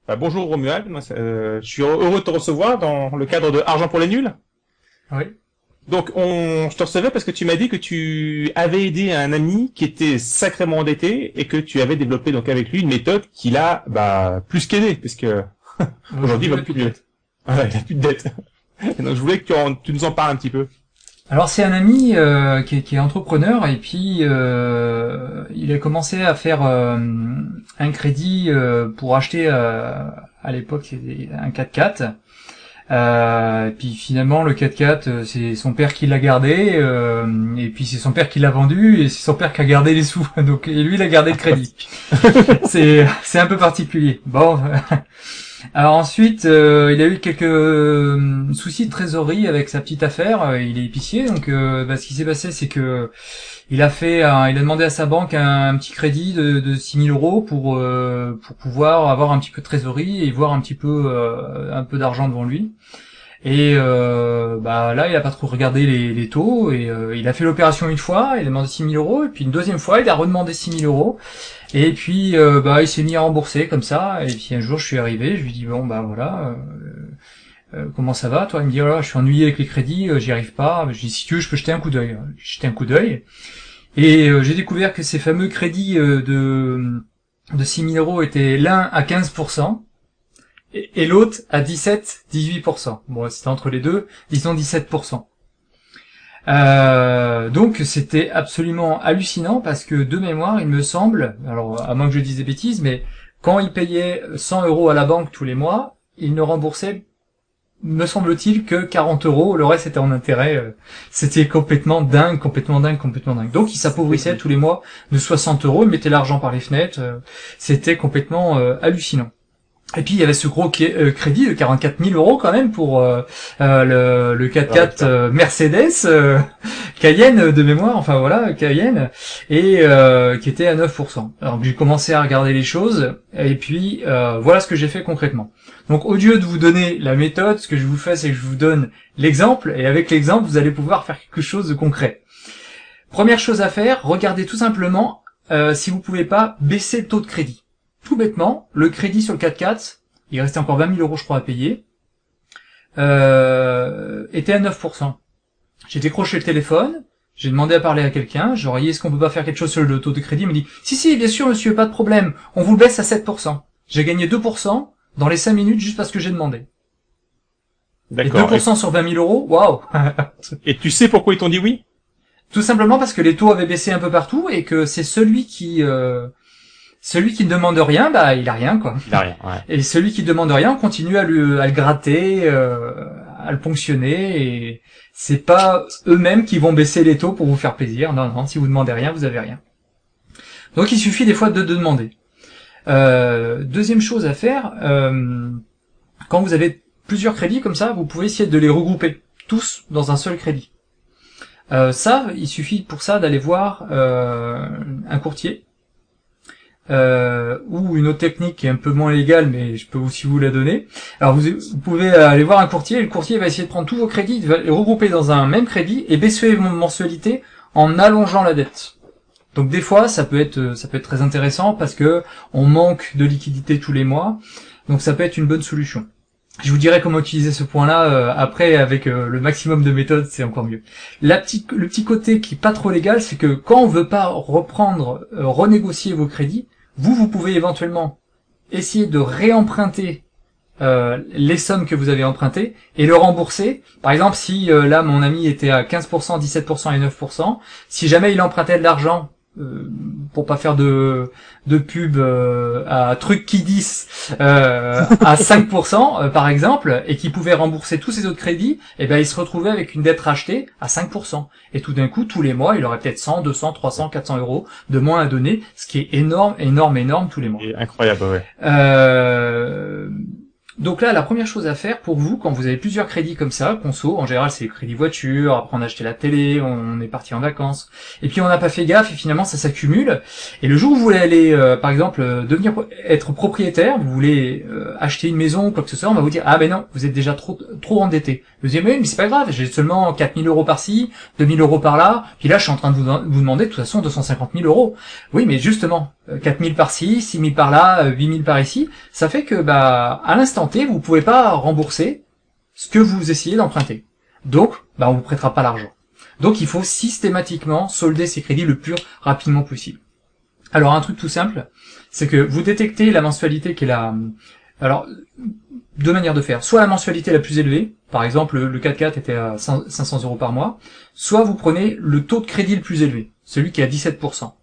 Bonjour Romuald, je suis heureux de te recevoir dans le cadre de Argent pour les nuls. Oui. Je te recevais parce que tu m'as dit que tu avais aidé un ami qui était sacrément endetté et que tu avais développé donc avec lui une méthode qui l'a plus qu'aidé parce que aujourd'hui Aujourd'hui, il il va n'a plus de plus mieux. dette. Ah, il a plus de dette. Et donc je voulais que tu nous en parles un petit peu. Alors c'est un ami qui est entrepreneur et puis il a commencé à faire un crédit pour acheter à l'époque c'était un 4x4. Et puis finalement le 4x4 c'est son père qui l'a gardé et puis c'est son père qui l'a vendu et c'est son père qui a gardé les sous. Donc et lui il a gardé le crédit. C'est un peu particulier. Bon. Alors ensuite, il a eu quelques soucis de trésorerie avec sa petite affaire. Il est épicier, donc ce qui s'est passé, c'est que il a demandé à sa banque un petit crédit de 6 000 euros pour pouvoir avoir un petit peu de trésorerie et voir un peu d'argent devant lui. Et là, il a pas trop regardé les taux et il a fait l'opération une fois, il a demandé 6 000 euros, et puis une deuxième fois, il a redemandé 6 000 euros. Et puis il s'est mis à rembourser comme ça. Et puis un jour, je suis arrivé, je lui dis bon voilà, comment ça va toi? Il me dit oh là, je suis ennuyé avec les crédits, j'y arrive pas. Je lui dis si tu veux, je peux jeter un coup d'œil. J'ai jeté un coup d'œil et j'ai découvert que ces fameux crédits de 6 000 euros étaient l'un à 15%. Et l'autre à 17-18%. Bon, c'était entre les deux, disons 17%. Donc c'était absolument hallucinant parce que de mémoire, il me semble, alors à moins que je dise des bêtises, mais quand il payait 100 euros à la banque tous les mois, il ne remboursait, me semble-t-il, que 40 euros. Le reste était en intérêt. C'était complètement dingue, complètement dingue, complètement dingue. Donc il s'appauvrissait tous les mois de 60 euros, il mettait l'argent par les fenêtres. C'était complètement hallucinant. Et puis il y avait ce gros crédit de 44 000 euros quand même pour le Ah ouais, 4x4 putain. Mercedes Cayenne de mémoire, enfin voilà, Cayenne, et qui était à 9%. Alors j'ai commencé à regarder les choses, et puis voilà ce que j'ai fait concrètement. Donc au lieu de vous donner la méthode, ce que je vous fais, c'est que je vous donne l'exemple, et avec l'exemple, vous allez pouvoir faire quelque chose de concret. Première chose à faire, regardez tout simplement si vous pouvez pas baisser le taux de crédit. Tout bêtement, le crédit sur le 4x4, il restait encore 20 000 euros je crois à payer, était à 9%. J'ai décroché le téléphone, j'ai demandé à parler à quelqu'un, j'ai dit est-ce qu'on peut pas faire quelque chose sur le taux de crédit? Il me dit si bien sûr monsieur, pas de problème, on vous le baisse à 7%. J'ai gagné 2% dans les 5 minutes juste parce que j'ai demandé. Et D'accord. 2% sur 20 000 euros, waouh. Et tu sais pourquoi ils t'ont dit oui? Tout simplement parce que les taux avaient baissé un peu partout et que c'est celui qui ne demande rien, il a rien, quoi. Il a rien. Ouais. Et celui qui demande rien, on continue à le gratter, à le ponctionner, et c'est pas eux-mêmes qui vont baisser les taux pour vous faire plaisir. Non, non, si vous demandez rien, vous avez rien. Donc il suffit des fois de demander. Deuxième chose à faire, quand vous avez plusieurs crédits comme ça, vous pouvez essayer de les regrouper tous dans un seul crédit. Il suffit pour ça d'aller voir un courtier. Ou une autre technique qui est un peu moins légale, mais je peux aussi vous la donner. Alors vous pouvez aller voir un courtier, et le courtier va essayer de prendre tous vos crédits, il va les regrouper dans un même crédit et baisser vos mensualités en allongeant la dette. Donc des fois ça peut être très intéressant parce que on manque de liquidité tous les mois, donc ça peut être une bonne solution. Je vous dirai comment utiliser ce point-là après avec le maximum de méthodes, c'est encore mieux. Le petit côté qui est pas trop légal, c'est que quand on veut pas renégocier vos crédits, vous pouvez éventuellement essayer de réemprunter les sommes que vous avez empruntées et le rembourser. Par exemple, si là mon ami était à 15%, 17% et 9%, si jamais il empruntait de l'argent pour pas faire de pub à truc qui 10 à 5% par exemple, et qui pouvait rembourser tous ses autres crédits, et ben il se retrouvait avec une dette rachetée à 5%. Et tout d'un coup, tous les mois, il aurait peut-être 100, 200, 300, 400 euros de moins à donner, ce qui est énorme, énorme, énorme tous les mois. Et incroyable, ouais. Euh, Donc là, la première chose à faire pour vous, quand vous avez plusieurs crédits comme ça, conso, en général c'est crédit voiture, après on a acheté la télé, on est parti en vacances, et puis on n'a pas fait gaffe et finalement ça s'accumule. Et le jour où vous voulez aller, par exemple, devenir être propriétaire, vous voulez acheter une maison ou quoi que ce soit, on va vous dire ah ben non, vous êtes déjà trop endetté. Vous dites mais c'est pas grave, j'ai seulement 4000 euros par-ci, 2000 euros par-là, puis là je suis en train de vous demander de toute façon 250 000 euros. Oui mais justement, 4000 par-ci, 6000 par-là, 8000 par ici, ça fait que à l'instant T, vous pouvez pas rembourser ce que vous essayez d'emprunter. Donc, on vous prêtera pas l'argent. Donc il faut systématiquement solder ces crédits le plus rapidement possible. Alors un truc tout simple, c'est que vous détectez la mensualité qui est la... Alors, deux manières de faire. Soit la mensualité la plus élevée, par exemple le 4x4 était à 500 euros par mois, soit vous prenez le taux de crédit le plus élevé, celui qui est à 17%.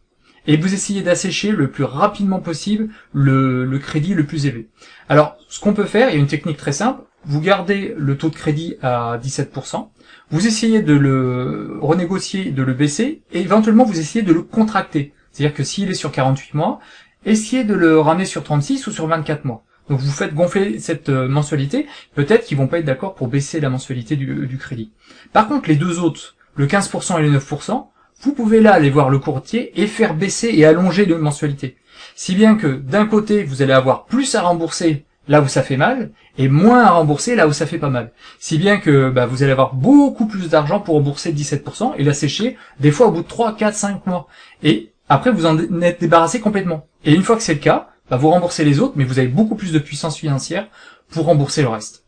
Et vous essayez d'assécher le plus rapidement possible le crédit le plus élevé. Alors, ce qu'on peut faire, il y a une technique très simple, vous gardez le taux de crédit à 17%, vous essayez de le renégocier, de le baisser, et éventuellement vous essayez de le contracter. C'est-à-dire que s'il est sur 48 mois, essayez de le ramener sur 36 ou sur 24 mois. Donc vous faites gonfler cette mensualité, peut-être qu'ils vont pas être d'accord pour baisser la mensualité du crédit. Par contre, les deux autres, le 15% et le 9%, vous pouvez là aller voir le courtier et faire baisser et allonger les mensualités. Si bien que d'un côté, vous allez avoir plus à rembourser là où ça fait mal, et moins à rembourser là où ça fait pas mal. Si bien que vous allez avoir beaucoup plus d'argent pour rembourser 17% et la sécher, des fois au bout de 3, 4, 5 mois. Et après, vous en êtes débarrassé complètement. Et une fois que c'est le cas, vous remboursez les autres, mais vous avez beaucoup plus de puissance financière pour rembourser le reste.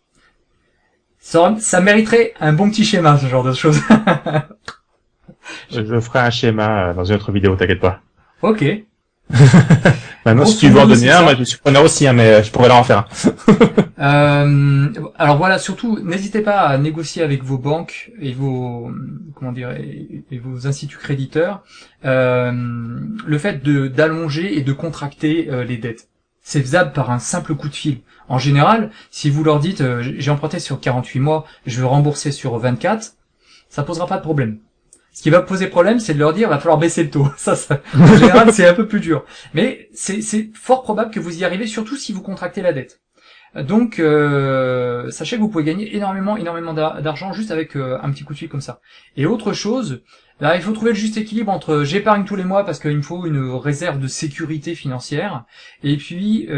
Ça mériterait un bon petit schéma, ce genre de choses. Je ferai un schéma dans une autre vidéo, t'inquiète pas. Ok. Maintenant, si tu veux en donner un, moi je suis preneur aussi, mais je pourrais leur en faire un. Alors voilà, surtout, n'hésitez pas à négocier avec vos banques et vos et vos instituts créditeurs le fait d'allonger et de contracter les dettes. C'est faisable par un simple coup de fil. En général, si vous leur dites j'ai emprunté sur 48 mois, je veux rembourser sur 24, ça posera pas de problème. Ce qui va poser problème, c'est de leur dire, va falloir baisser le taux. Ça, en général, c'est un peu plus dur. Mais c'est fort probable que vous y arrivez, surtout si vous contractez la dette. Donc, sachez que vous pouvez gagner énormément d'argent juste avec un petit coup de fil comme ça. Et autre chose, là, il faut trouver le juste équilibre entre j'épargne tous les mois parce qu'il me faut une réserve de sécurité financière, et puis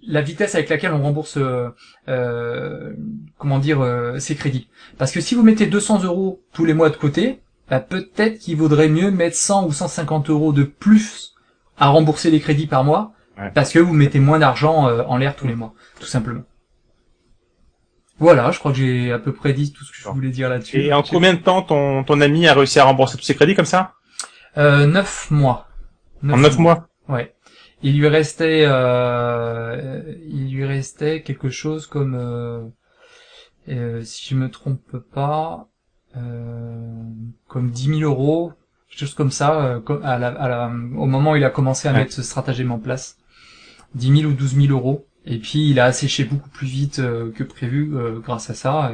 la vitesse avec laquelle on rembourse ses crédits. Parce que si vous mettez 200 euros tous les mois de côté, peut-être qu'il vaudrait mieux mettre 100 ou 150 euros de plus à rembourser les crédits par mois, parce que vous mettez moins d'argent en l'air tous les mois, tout simplement. Voilà, je crois que j'ai à peu près dit tout ce que je voulais dire là-dessus. Et en combien de temps ton ami a réussi à rembourser tous ses crédits comme ça 9 mois. En 9 mois. Ouais. Il lui restait quelque chose comme si je me trompe pas comme 10 000 euros, quelque chose comme ça au moment où il a commencé à mettre ce stratagème en place. 10 000 ou 12 000 euros. Et puis il a asséché beaucoup plus vite que prévu grâce à ça.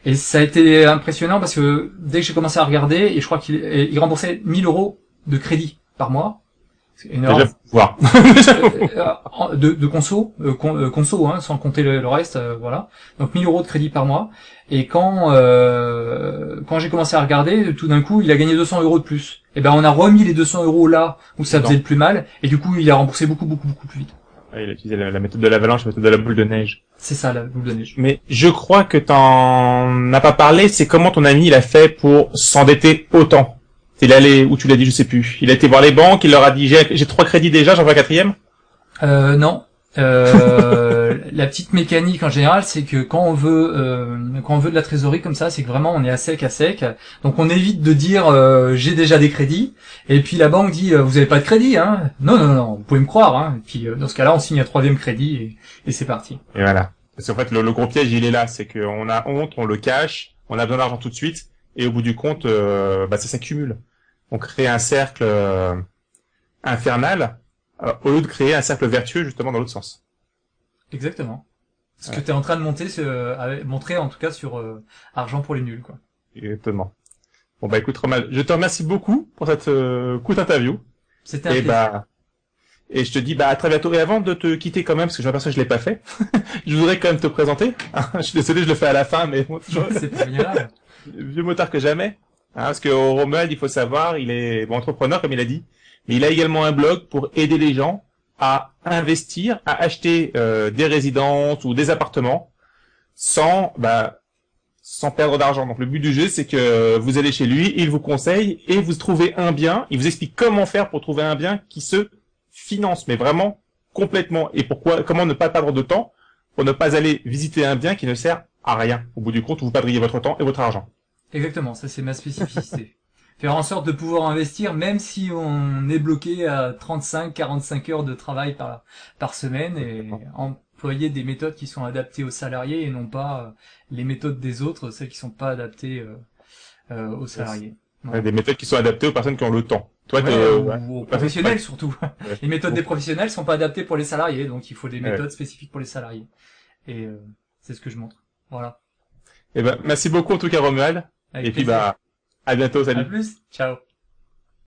Et ça a été impressionnant parce que dès que j'ai commencé à regarder, et je crois qu'il remboursait 1000 euros de crédit par mois. C'est énorme. Voir. de conso, sans compter le reste, voilà. Donc 1000 euros de crédit par mois. Et quand j'ai commencé à regarder, tout d'un coup, il a gagné 200 euros de plus. Et on a remis les 200 euros là où ça faisait le plus mal, et du coup, il a remboursé beaucoup plus vite. Il a utilisé la méthode de l'avalanche, la méthode de la boule de neige. C'est ça, la boule de neige. Mais je crois que t'en as pas parlé, c'est comment ton ami il a fait pour s'endetter autant. Il est allé, où tu l'as dit, je sais plus. Il a été voir les banques, il leur a dit, j'ai 3 crédits déjà, j'en veux un 4e? Non. La petite mécanique en général, c'est que quand on veut de la trésorerie comme ça, c'est que vraiment on est à sec. Donc on évite de dire j'ai déjà des crédits, et puis la banque dit vous avez pas de crédit, hein. Non, vous pouvez me croire, hein. Et puis dans ce cas-là, on signe un 3e crédit et c'est parti. Et voilà. Parce qu'en fait le gros piège il est là, c'est qu'on a honte, on le cache, on a besoin d'argent tout de suite, et au bout du compte, ça s'accumule. On crée un cercle infernal au lieu de créer un cercle vertueux justement dans l'autre sens. Exactement. Ce que tu es en train de montrer en tout cas sur Argent pour les nuls, quoi. Exactement. Bon écoute Romal, je te remercie beaucoup pour cette courte interview. C'était un plaisir. Et je te dis, bah, à très bientôt. Et avant de te quitter quand même, parce que je m'aperçois que je l'ai pas fait, je voudrais quand même te présenter. Je suis désolé, je le fais à la fin, mais bon, C'est pas bien grave. vieux motard que jamais. Parce que Romuald, il faut savoir, il est bon, entrepreneur, comme il a dit, mais il a également un blog pour aider les gens à investir, à acheter des résidences ou des appartements sans perdre d'argent. Donc le but du jeu, c'est que vous allez chez lui, il vous conseille et vous trouvez un bien, il vous explique comment faire pour trouver un bien qui se finance, mais vraiment complètement. Et comment ne pas perdre de temps pour ne pas aller visiter un bien qui ne sert à rien. Au bout du compte, vous perdriez votre temps et votre argent. Exactement, ça c'est ma spécificité. Faire en sorte de pouvoir investir même si on est bloqué à 35-45 heures de travail par semaine et employer des méthodes qui sont adaptées aux salariés et non pas les méthodes des autres, celles qui sont pas adaptées aux salariés. Ouais, des méthodes qui sont adaptées aux personnes qui ont le temps. Toi, aux professionnels surtout. Les méthodes des professionnels sont pas adaptées pour les salariés, donc il faut des méthodes spécifiques pour les salariés. Et c'est ce que je montre. Voilà. Eh ben, merci beaucoup en tout cas, Romuald. Avec et puis, plaisir. à bientôt, salut. À plus. Ciao.